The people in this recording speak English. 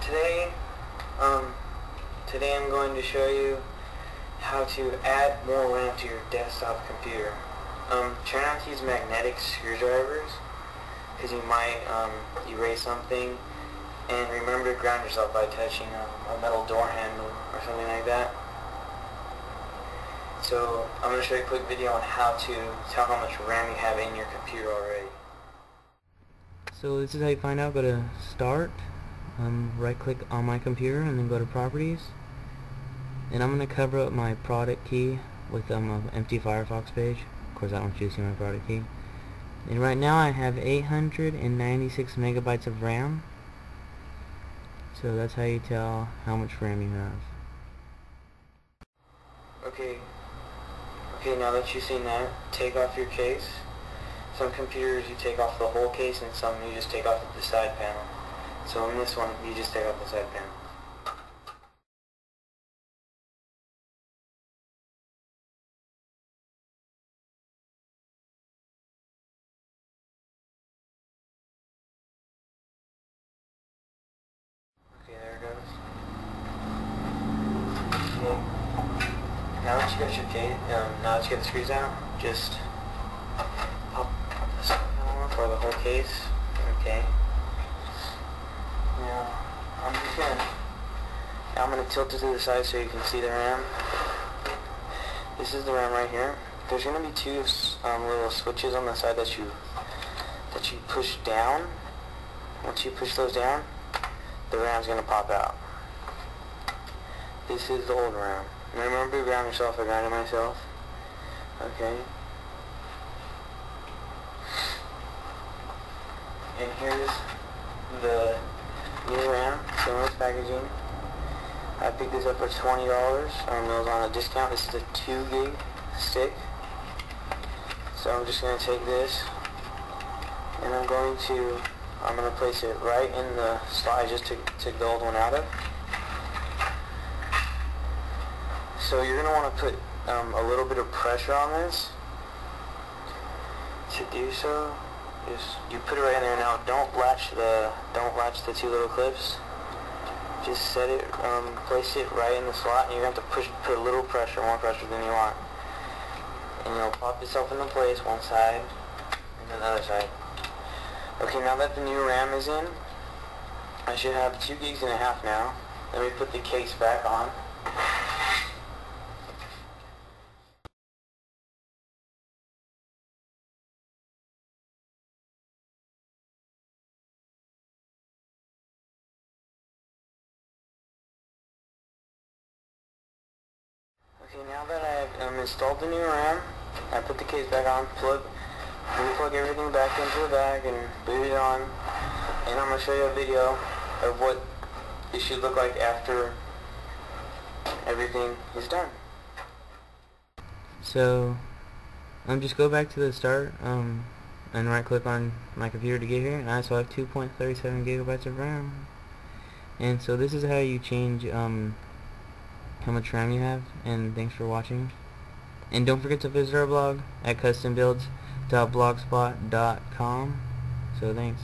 today, today I'm going to show you how to add more RAM to your desktop computer. Try not to use magnetic screwdrivers because you might erase something, and remember to ground yourself by touching a metal door handle or something like that. So I'm going to show you a quick video on how to tell how much RAM you have in your computer already. So this is how you find out. Go to Start, right click on my computer, and then go to Properties. And I'm going to cover up my product key with an empty Firefox page. Of course I don't want you to see my product key. And right now I have 896 megabytes of RAM. So that's how you tell how much RAM you have. Okay, now that you've seen that, take off your case. Some computers you take off the whole case, and some you just take off the side panel. So in this one, you just take off the side panel. Okay, there it goes. Okay. Now that you got your case, now that you got the screws out, just pop the side panel off, or the whole case. Okay. Now I'm gonna tilt it to the side so you can see the RAM. This is the RAM right here. There's gonna be two little switches on the side that you push down. Once you push those down, the RAM's gonna pop out. This is the old RAM. And remember to ground yourself. I grounded myself. Okay. And here's the new RAM, similar packaging. I picked this up for $20. It was on a discount. This is a 2 gig stick. So I'm just going to take this, and I'm going to place it right in the slot I just took the old one out of. So you're going to want to put a little bit of pressure on this. To do so, you put it right in there. Now don't latch the two little clips. Just set it, place it right in the slot, and you're going to have to put a little pressure, more pressure than you want. And you'll pop itself into place, one side, and then the other side. Okay, now that the new RAM is in, I should have 2 gigs and a half now. Let me put the case back on. Okay, now that I have installed the new RAM, I put the case back on, plug everything back into the bag, and boot it on. And I'm going to show you a video of what it should look like after everything is done. So just go back to the start and right click on my computer to get here, and I also have 2.37 gigabytes of RAM. And so this is how you change how much RAM you have. And thanks for watching, and don't forget to visit our blog at custombuilds.blogspot.com. So thanks.